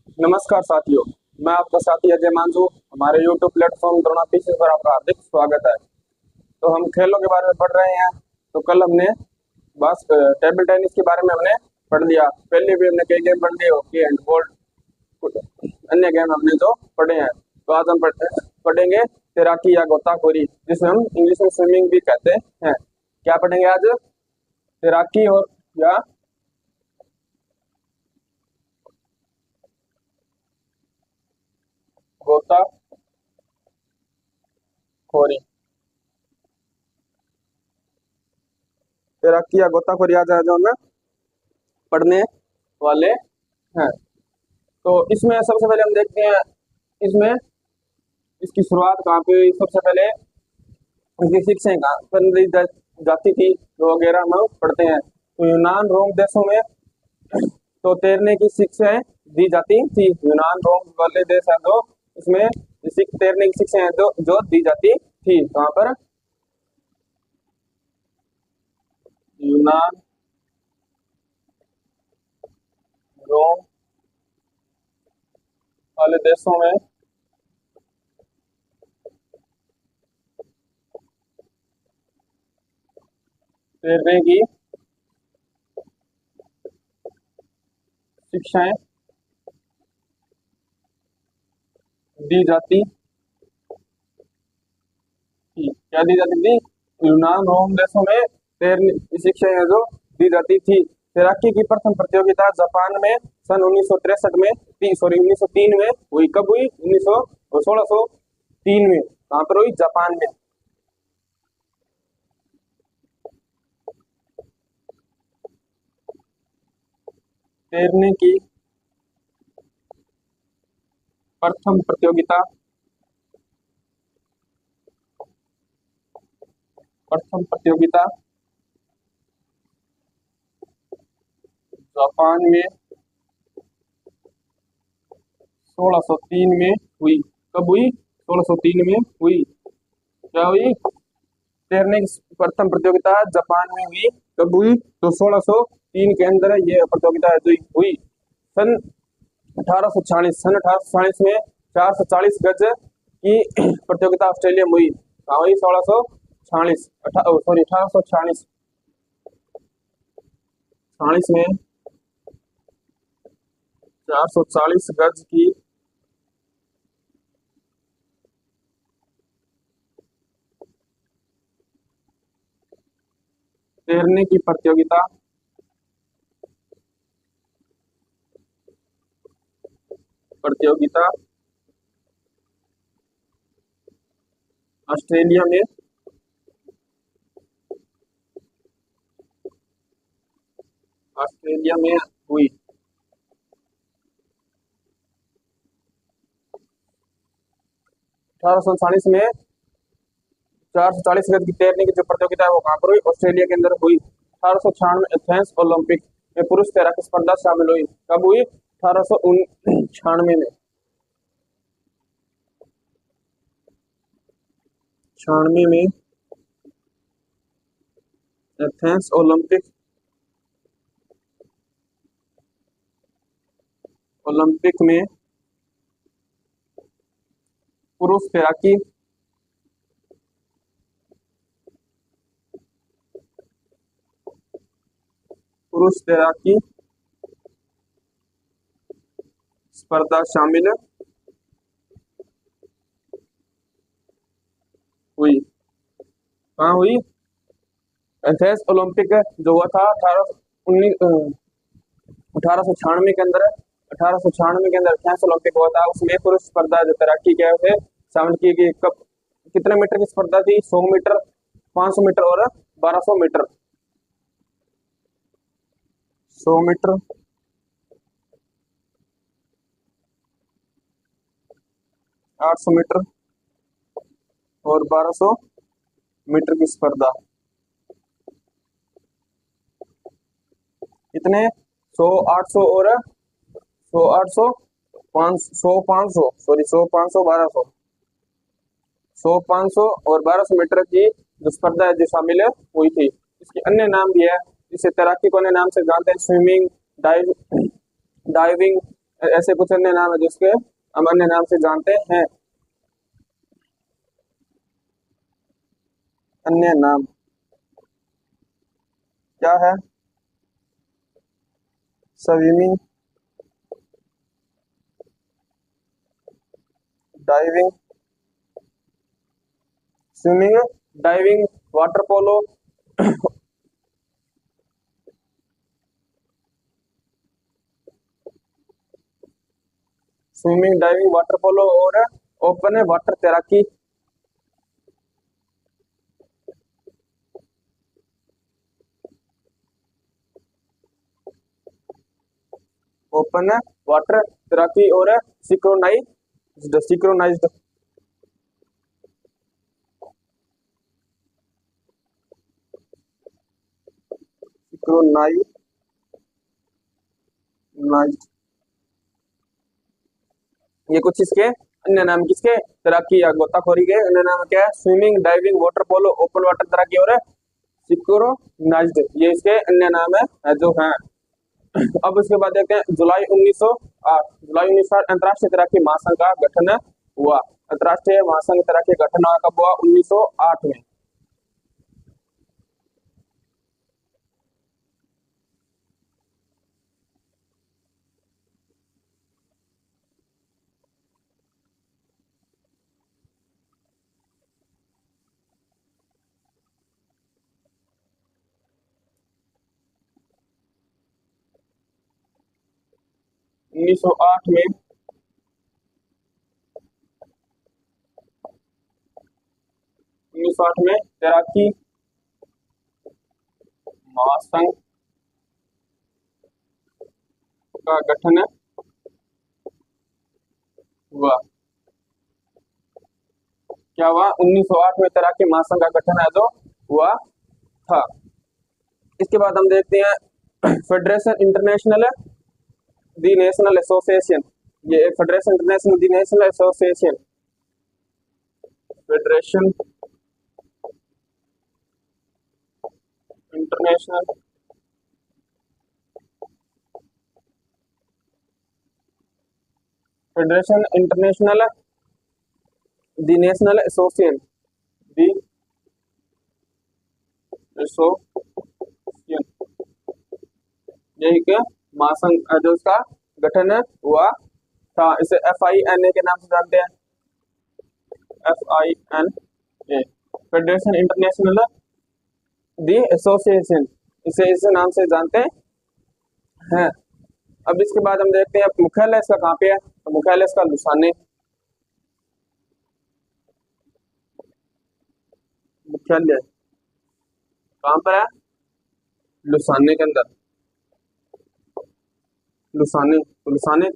नमस्कार साथियों, मैं आपका साथी अजय मांझू। हमारे YouTube प्लेटफॉर्म द्रोणा पीसी पर आपका हार्दिक स्वागत है। तो हम खेलों के बारे में पढ़ रहे हैं। तो कल हमने बस टेबल टेनिस के बारे में हमने पढ़ लिया। पहले भी हमने कई गेम पढ़ लिए, हॉकी, हैंडबॉल, कुछ अन्य गेम हमने जो पढ़े हैं। तो आज हम पढ़ेंगे तैराकी या गोताखोरी, जिसे हम इंग्लिश में स्विमिंग भी कहते हैं। क्या पढ़ेंगे आज? तैराकी और या गोताखोरी। तैराकी या गोताखोरी आज जो हम पढ़ने वाले हैं। तो इसमें सबसे पहले हम देखते हैं इसमें इसकी शुरुआत कहाँ पे हुई। सबसे पहले इसकी शिक्षाएं कहाँ पर दी जाती थी, तो वगैरह हम पढ़ते हैं। तो यूनान रोम देशों में तो तैरने की शिक्षाएं दी जाती थी। यूनान रोम वाले देश है जो इसमें तैरने की शिक्षाएं जो जो दी जाती थी। कहाँ पर? यूनान रोम वाले देशों में तैरने की शिक्षाएं दी जाती थी। क्या दी जाती थी? यूनान रोम देशों में तैरने की शिक्षाएं जो दी जाती थी। तैराकी की प्रथम प्रतियोगिता जापान में सन 1963 में 1903 में हुई। कब हुई? 1603 में। कहाँ पर हुई? जापान में। तैरने की प्रथम प्रतियोगिता जापान में 1603 में हुई। कब हुई? 1603 में हुई। क्या हुई? तैरने की प्रथम प्रतियोगिता जापान में हुई। कब हुई? तो 1603 के अंदर ये प्रतियोगिता हुई। सन 1846 में 440 गज की प्रतियोगिता ऑस्ट्रेलिया में हुई। कहाँ हुई? 1646 सॉरी 1846 में 440 गज की तैरने की प्रतियोगिता ऑस्ट्रेलिया में हुई। 1847 में 440 गज की तैरने की जो प्रतियोगिता है वो कहाँ पर हुई? ऑस्ट्रेलिया के अंदर हुई। 1896 एथेंस ओलंपिक में पुरुष तैराकी स्पर्धा शामिल हुई। कब हुई? 1896 में। 96 में एथेंस ओलंपिक में पुरुष तैराकी स्पर्धा शामिल हुई। कहाँ हुई? एथेंस ओलंपिक जो हुआ था 1896 के अंदर। 1896 के अंदर एथेंस ओलंपिक हुआ था। उसमें पुरुष स्पर्धा जो तैराकी के थे शामिल की गई। कब? कितने मीटर की स्पर्धा थी? 100 मीटर, 500 मीटर और 1200 मीटर। 100 मीटर, 800 मीटर और 1200 मीटर की स्पर्धा। कितने? 100, 800 और 100, 800, 500, 500 सॉरी 100, 500, 1200, 100, 500 और 1200 मीटर की जो स्पर्धा है जो शामिल हुई थी। इसके अन्य नाम भी है। इसे तैराकी को अन्य नाम से जानते हैं: स्विमिंग, डाइविंग, ऐसे कुछ अन्य नाम है जिसके हम अन्य नाम से जानते हैं। अन्य नाम क्या है? Swimming, diving, swimming, diving, water polo, swimming, diving, water polo और ओपन वाटर तैराकी। ओपन वाटर तैराकी और सिक्रोनाइज्ड, सिक्रोनाइज्ड, सिक्रोनाइज्ड। ये कुछ इसके अन्य नाम किसके? तैराकी या गोताखोरी के अन्य नाम क्या है? Swimming, diving, water polo, open water तैराकी और सिक्रोनाइज्ड, ये इसके अन्य नाम है जो है। अब उसके बाद देखते हैं जुलाई 1908, जुलाई 1908 अंतर्राष्ट्रीय तैराकी महासंघ का गठन हुआ। अंतर्राष्ट्रीय महासंघ तैराकी का गठन कब हुआ? 1908 में। 1908 में 1908 में तैराकी महासंघ का गठन हुआ। क्या हुआ? 1908 में तैराकी महासंघ का गठन है जो हुआ था। इसके बाद हम देखते हैं federation international the national association. ये एक federation international the national association, federation international federation international the national association, the association, यही के महासंघ जो इसका गठन हुआ था। इसे FINA के नाम से जानते हैं। FINA, फेडरेशन इंटरनेशनल दी एसोसिएशन, इसे इस नाम से जानते हैं। अब इसके बाद हम देखते हैं मुख्यालय इसका कहाँ पे है। तो मुख्यालय इसका लुसाने, मुख्यालय कहाँ पर है? लुसाने के अंदर, लुसाने, तो लुसाने,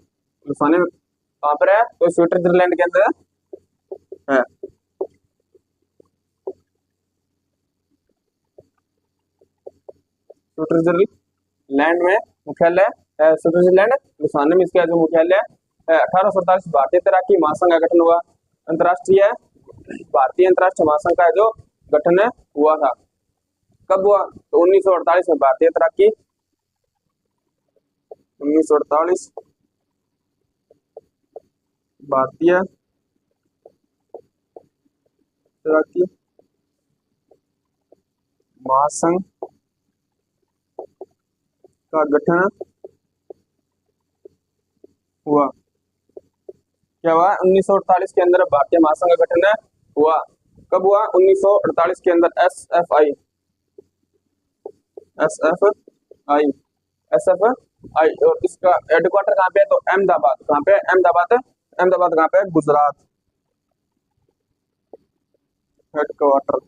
लुसाने कहाँ पर है? तो स्विट्जरलैंड के अंदर है। स्विट्जरलैंड में मुख्यालय है, स्विट्जरलैंड लुसाने में इसका जो मुख्यालय है। 1847 भारतीय तैराकी महासंघ का गठन हुआ। अंतरराष्ट्रीय भारतीय अंतरराष्ट्रीय महासंघ का जो गठन हुआ था कब हुआ? तो 1948 में भारतीय तैराकी, 1948 भारतीय तैराकी महासंघ का गठन हुआ। क्या हुआ? 1948 के अंदर भारतीय महासंघ का गठन हुआ। कब हुआ? 1948 के अंदर। SFI, SFI, और इसका हेडक्वार्टर कहाँ पे है? तो अहमदाबाद। कहाँ पे है? अहमदाबाद। अहमदाबाद कहाँ पे है? गुजरात। हेडक्वार्टर,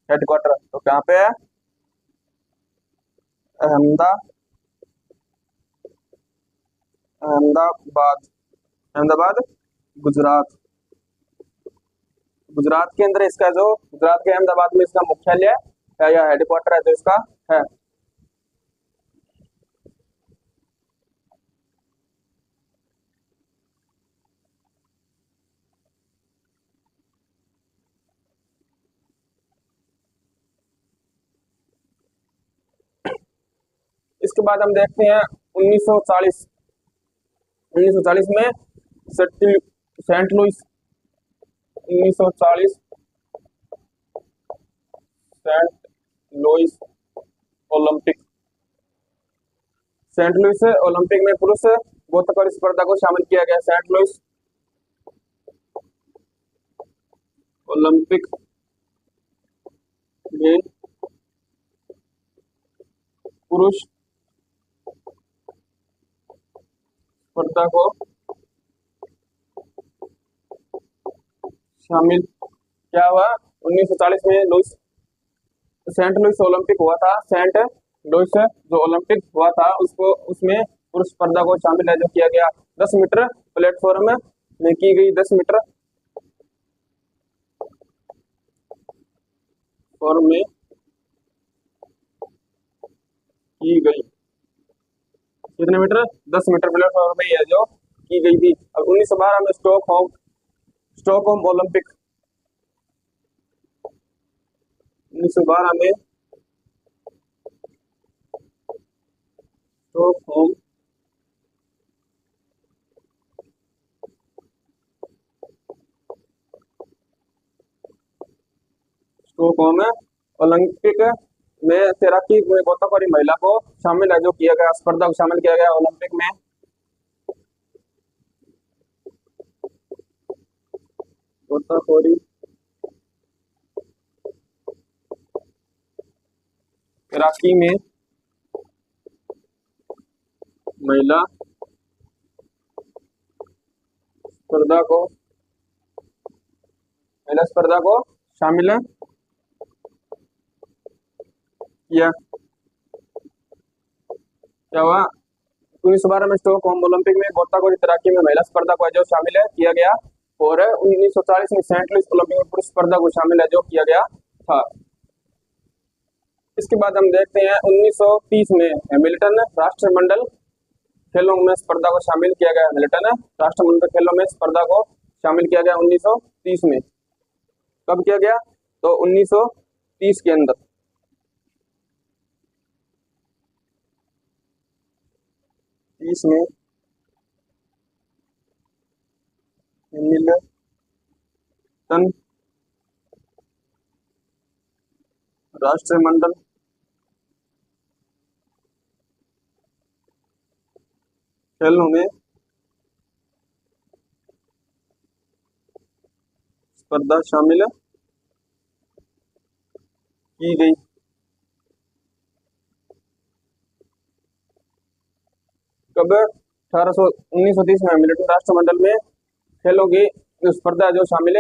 हेडक्वार्टर तो कहाँ पे है? अहमदाबाद, अहमदाबाद गुजरात। गुजरात के अंदर इसका जो गुजरात के अहमदाबाद में इसका मुख्यालय है या हेडक्वार्टर है जो इसका है। इसके बाद हम देखते हैं 1940। 1940 में Saint Louis, 1940 Saint Louis Olympic. Saint Louis Olympic में पुरुष गोताखोरी स्पर्धा को शामिल किया गया। सेंट लुइस ओलंपिक में पुरुष स्पर्धा को शामिल क्या हुआ? 1940 में सेंट लुइस ओलंपिक हुआ था। सेंट लुइस जो ओलंपिक हुआ था उसको, उसमें पुरुष स्पर्धा को शामिल है जो किया गया। 10 मीटर प्लेटफॉर्म में की गई, 10 मीटर फॉर्म में की गई। कितने मीटर? 10 मीटर प्लेटफॉर्म में है जो की गई थी। अब 1912 में स्टॉकहोम ओलंपिक, 1912 में स्टॉकहोम ओलंपिक में तैराकी में गोताखोरी महिला को शामिल है जो किया गया। स्पर्धा को शामिल किया गया ओलंपिक में। गोताखोरी तैराकी में महिला स्पर्धा को शामिल किया। क्या हुआ? 1912 में स्टॉकहोम ओलंपिक में गोताखोरी तैराकी में महिला स्पर्धा को जो शामिल है किया गया। और 1940 में सेंट लुइस ओलंपिक में पुरुष स्पर्धा को शामिल है जो किया गया था। इसके बाद हम देखते हैं 1930 में हैमिल्टन राष्ट्रमंडल खेलों में स्पर्धा को शामिल किया गया। हैमिल्टन राष्ट्रमंडल खेलों में स्पर्धा को शामिल किया गया 1930 में। कब किया गया? तो 1930 के अंदर। में हैमिल्टन राष्ट्रमंडल खेलों में स्पर्धा शामिल की गई। कब? 1930 में हैमिल्टन राष्ट्रमंडल में खेलों की स्पर्धा जो शामिल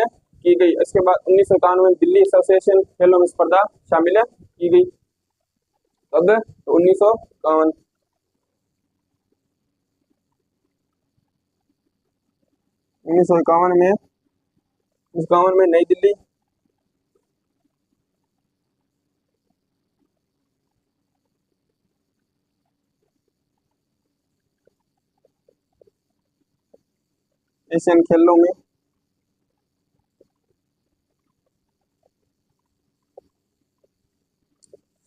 की गई। इसके बाद 1951 में दिल्ली एसोसिएशन खेलों में स्पर्धा शामिल की गई। कब? तो 1951। 1951 में, 1951 में नई दिल्ली एशियन खेलों में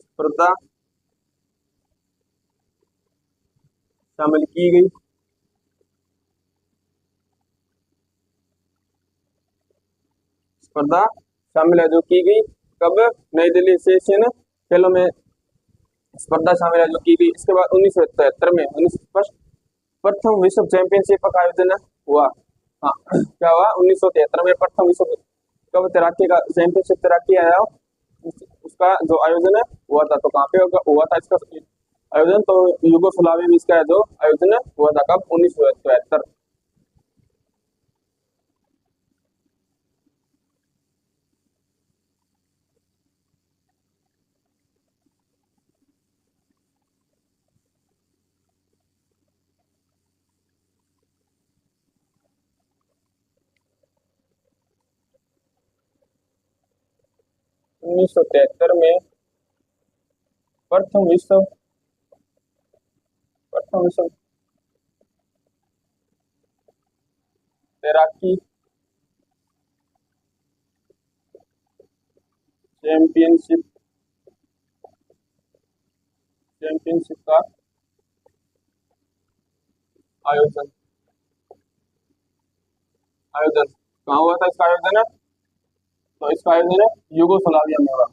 स्पर्धा शामिल की गई। स्पर्धा शामिल है जो की गई। कब? नई दिल्ली एशियन खेलों में स्पर्धा शामिल है जो की गई। इसके बाद 1973 में प्रथम विश्व चैंपियनशिप का आयोजन हुआ। हाँ, क्या हुआ? 1973 में प्रथम विश्व कब तैराकी का चैंपियनशिप तैराकी आया उसका जो आयोजन हुआ था। तो कहाँ पे हुआ था इसका आयोजन? तो यूगोस्लाविया में इसका जो आयोजन हुआ था। कब? 1973। 1973 में प्रथम विश्व तैराकी चैंपियनशिप का आयोजन, आयोजन कहाँ हुआ था इसका आयोजन? तो इसका आयोजन यूगोस्लाविया में हुआ।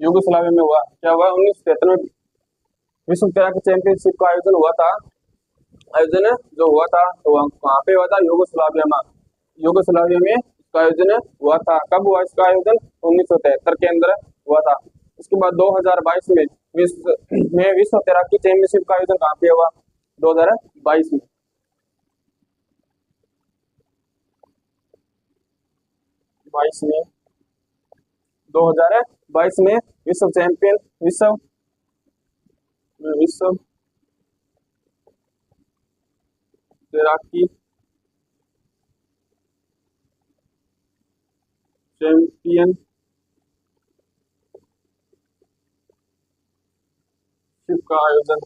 यूगोस्लाविया में हुआ। क्या हुआ? 1973 में विश्व तैराकी चैंपियनशिप का आयोजन हुआ था। आयोजन जो हुआ था तो कहाँ पे हुआ था? यूगोस्लाविया में। यूगोस्लाविया में इसका आयोजन हुआ था। कब हुआ इसका आयोजन? 1973 के अंदर हुआ था। उसके बाद 2022 में विश्व तैराकी चैंपियनशिप का आयोजन कहाँ पे हुआ? 2022 में। 22 में 2022 में विश्व विश्व तैराकी चैंपियनशिप का आयोजन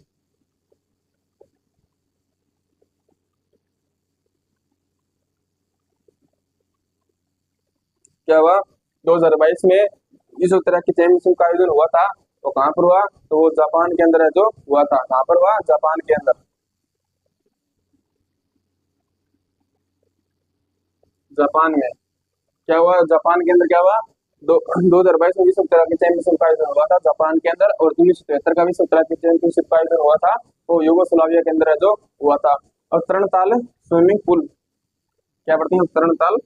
क्या हुआ? 2022 में विश्व तैराकी चैंपियनशिप का आयोजन हुआ था। तो कहाँ पर हुआ? तो वो जापान के अंदर है जो हुआ था। कहाँ पर हुआ? जापान के अंदर। जापान में क्या हुआ? जापान के अंदर क्या हुआ? 2022 में विश्व तैराकी चैंपियनशिप का आयोजन हुआ था जापान के अंदर। और 1973 का विश्व तैराकी चैंपियनशिप का आयोजन हुआ था वो यूगोस्लाविया के अंदर है जो हुआ था। और तरणताल स्विमिंग पूल क्या पढ़ते हैं? तरणताल,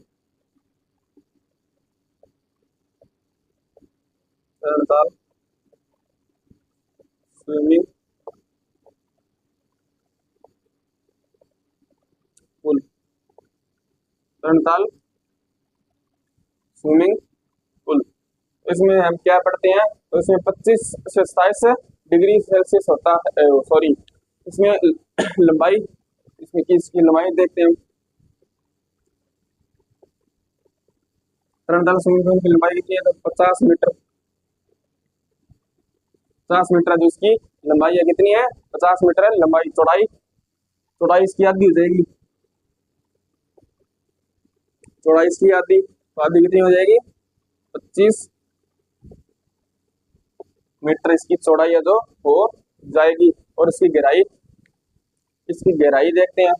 तरणताल स्विमिंग पूल, तरणताल स्विमिंग पूल। इसमें हम क्या पढ़ते हैं? तो इसमें 25 से 27 डिग्री सेल्सियस होता है। सॉरी, इसमें लंबाई, इसमें की इसकी लंबाई देखते हैं। तरणताल स्विमिंग पूल की लंबाई कितनी है? तो 50 मीटर। 50 मीटर जो इसकी लंबाई है, कितनी है? 50 मीटर है लंबाई। चौड़ाई, चौड़ाई इसकी आधी हो जाएगी। चौड़ाई इसकी आधी, तो आधी कितनी हो जाएगी? 25 मीटर इसकी चौड़ाई है जो हो जाएगी। और इसकी गहराई, इसकी गहराई देखते हैं।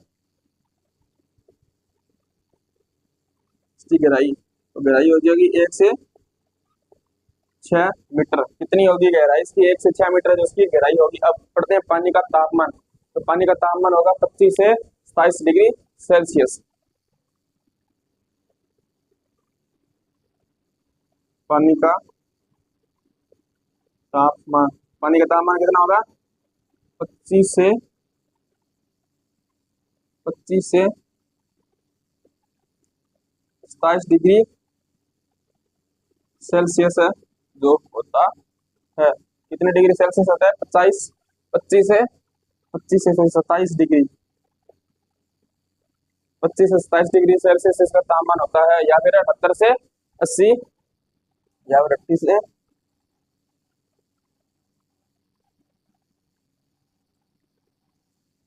इसकी गहराई, तो गहराई हो जाएगी 1 से 6 मीटर। कितनी होगी गहराई इसकी? 1 से 6 मीटर जो इसकी गहराई होगी। अब पढ़ते हैं पानी का तापमान। तो पानी का तापमान होगा 25 से 27 डिग्री सेल्सियस। पानी का तापमान, पानी का तापमान कितना होगा? 25 से 27 डिग्री सेल्सियस जो होता है। कितने डिग्री सेल्सियस होता है? 25 25 से 27 डिग्री, 25 से 27 डिग्री सेल्सियस इसका तापमान होता है। या फिर 78 से 80, या फिर 80 से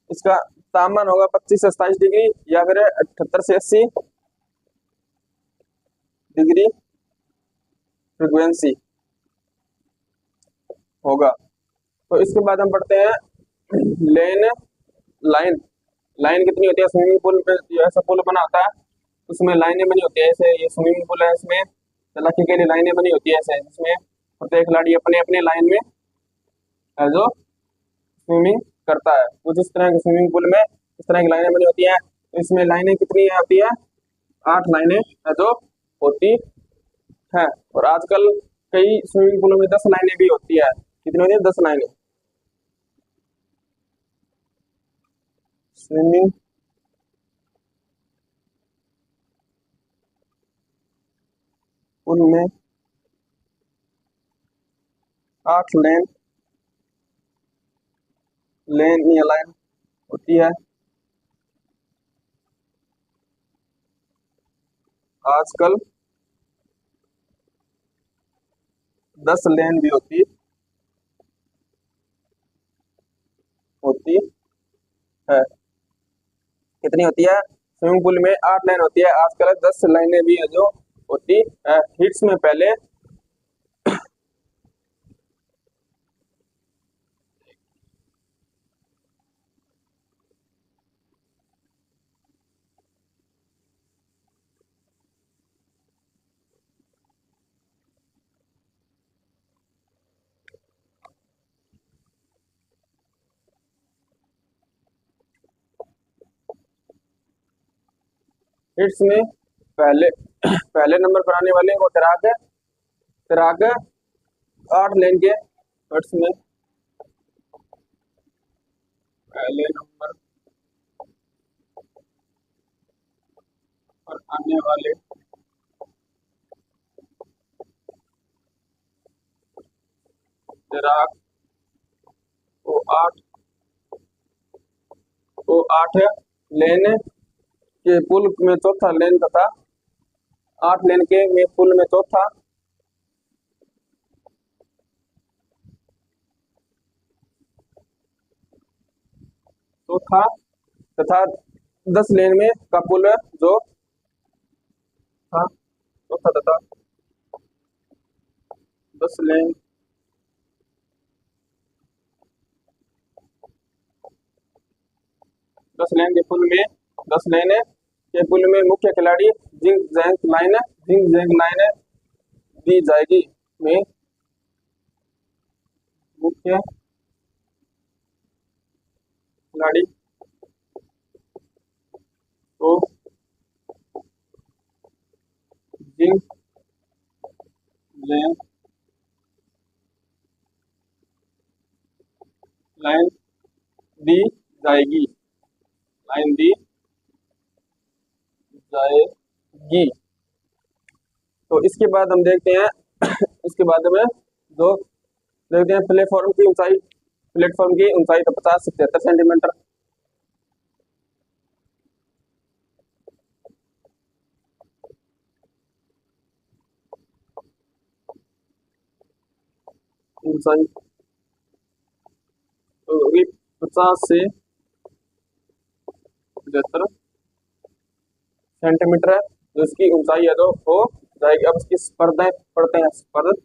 इसका तापमान होगा 25 से 27 डिग्री, या फिर 78 से 80 डिग्री फ्रिक्वेंसी होगा। तो इसके बाद हम पढ़ते हैं लेन लाइन। लाइन कितनी होती है? स्विमिंग पूल में जो ऐसा पुल बना होता है उसमें लाइनें बनी होती है। ऐसे ये स्विमिंग पूल है, इसमें तैराकी के लिए लाइनें बनी होती है ऐसे, जिसमें प्रत्येक खिलाड़ी अपने अपने लाइन में है जो स्विमिंग करता है। कुछ इस तरह के स्विमिंग पूल में इस तरह की लाइनें बनी होती हैं। तो इसमें लाइनें कितनी आती है? 8 लाइनें है जो होती है। और आजकल कई स्विमिंग पूलों में 10 लाइनें भी होती है। कितनी होती है? 10 लाइनें। स्विमिंग पूल में 8 लेन, लेन या लाइन होती है। आजकल 10 लेन भी होती है। कितनी होती है? स्विमिंग पूल में 8 लाइन होती है। आजकल 10 लाइनें भी है जो होती है। हिट्स में पहले हिट्स में पहले पहले नंबर पर आने वाले वो तैराक है। तैराक 8 लेन के हिट्स में पहले नंबर पर आने वाले तैराक को 8 लेन के पुल में चौथा लेन तथा 8 लेन के में पुल में चौथा तथा 10 लेन में का पुल जो था चौथा तथा 10 लेन 10 लेन के पुल में 10 लेन के पुल में मुख्य खिलाड़ी जिंग जैंग लाइन दी जाएगी। में मुख्य खिलाड़ी को जिंग जैंग लाइन दी जाएगी। तो इसके बाद हम देखते हैं इसके बाद में जो देखते हैं प्लेटफॉर्म की ऊंचाई तो 50 से 73 सेंटीमीटर। ऊंचाई तो 50 से 75 सेंटीमीटर है। जो इसकी ऊंचाई है तो हो जाएगी। अब इसकी स्पर्धाएं पढ़ते हैं। स्पर्धाएं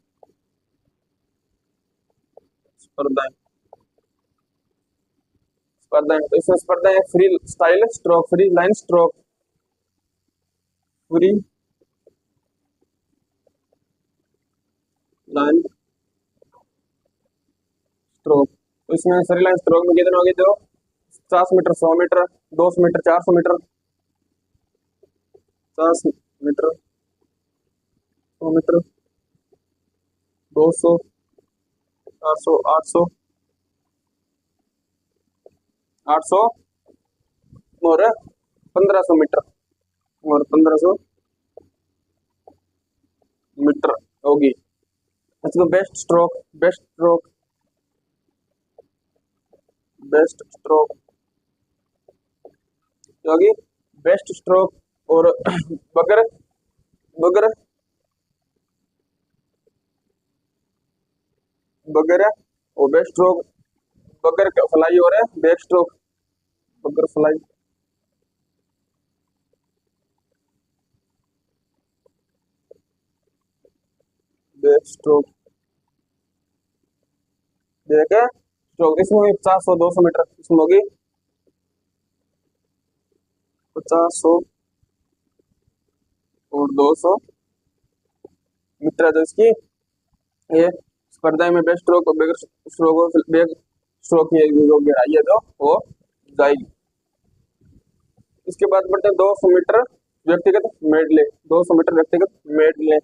तो इसमें स्पर्धाएं free style stroke, free line stroke, free line stroke. तो इसमें फ्री लाइन स्ट्रोक में कितने होंगे? जो 50 metre, 100 metre, 200 metre, 400 metre, 50 metre, 100 metre, 200, 400, 800, 800 और 1500 मीटर और 1500 मीटर होगी। इसको बेस्ट स्ट्रोक होगी। बेस्ट स्ट्रोक और बगर बगर बगर और बेस्ट स्ट्रोक बगर फ्लाई और बैक स्ट्रोक बगर fly. Back stroke back stroke इसमें भी 50, 100, 200 मीटर इसमें होगी 50, 100 और 200 मीटर। जो इसकी ये स्पर्धा में बेस्ट स्ट्रोक और बैक स्ट्रोक की जो गहराई है तो वो जाएगी। इसके बाद बढ़ते हैं 200 मीटर व्यक्तिगत मेडले। 200 मीटर व्यक्तिगत मेडले।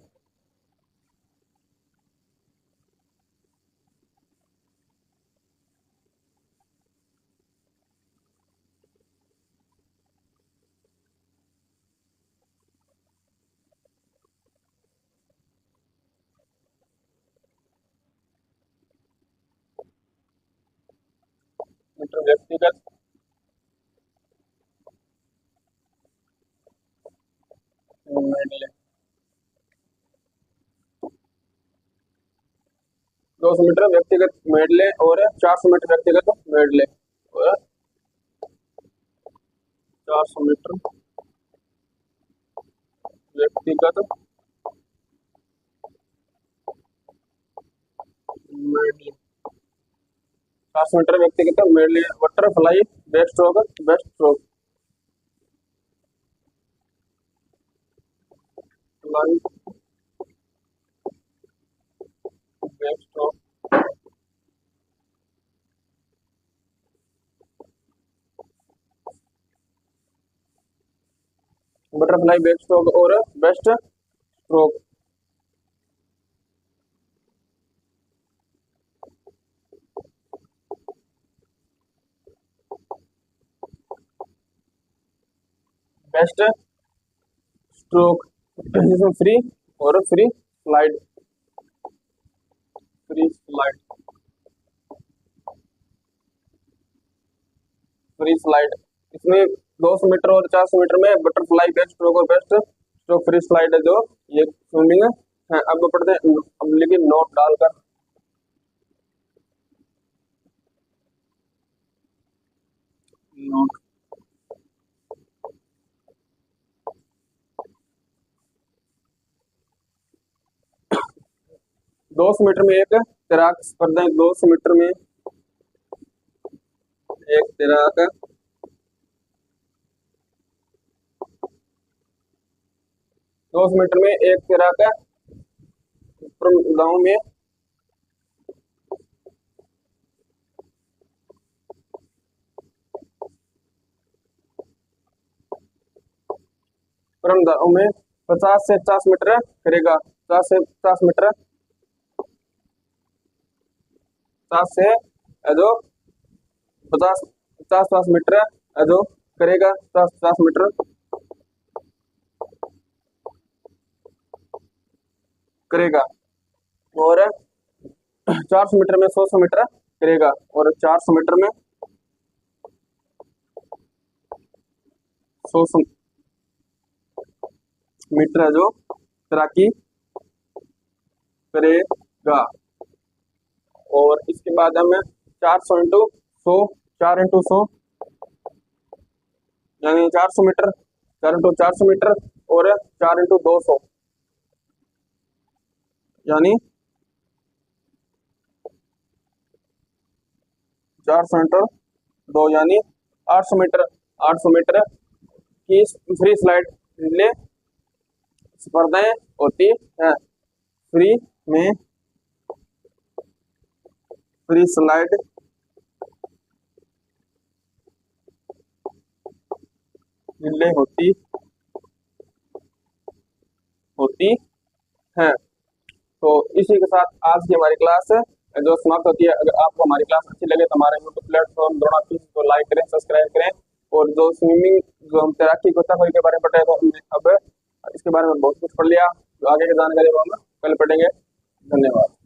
मीटर व्यक्तिगत मेडले। 200 मीटर व्यक्तिगत मेडले और 400 मीटर व्यक्तिगत मेडले और 400 मीटर व्यक्तिगत ट्रांसमीटर व्यक्तिगत medley butterfly best stroke fly best stroke butterfly best stroke और बेस्ट स्ट्रोक। बेस्ट स्ट्रोक जिसमें फ्री और फ्री स्लाइड फ्री स्लाइड इसमें 200 मीटर और 400 मीटर में बटरफ्लाई बेस्ट स्ट्रोक और बेस्ट स्ट्रोक फ्री स्लाइड है जो ये स्विमिंग है। अब पढ़ते हैं, अब लेकिन नोट डालकर 200 मीटर में एक तैराक स्पर्धा, 200 मीटर में एक तैराक 200 मीटर में एक तैराक गांव में में 50 से 50 मीटर करेगा, 50 से 50 मीटर 50 से जो 50 मीटर जो करेगा 50 मीटर करेगा और 400 मीटर में 100 मीटर करेगा और 400 मीटर में 100 मीटर है जो तैराकी करेगा। और इसके बाद हमें 400 इंटू 100 4 इंटू 100 यानी 400 मीटर 4 इंटू 400 मीटर और 4 इंटू 200 यानी 400 इंटू 2 यानी 800 मीटर 800 मीटर की फ्री स्लाइड रिले स्पर्धाएं होती है। फ्री में फ्री स्लाइड रिले होती है। तो इसी के साथ आज की हमारी क्लास जो समाप्त होती है। अगर आपको हमारी क्लास अच्छी लगे तो हमारे यूट्यूब प्लेटफॉर्म द्रोणा टीवी को लाइक करें, सब्सक्राइब करें। और जो स्विमिंग जो हम तैराकी गोताखोरी के बारे में पढ़े तो हमने अब इसके बारे में बहुत कुछ पढ़ लिया। जो आगे की जानकारी वो हम कल पढ़ेंगे। धन्यवाद।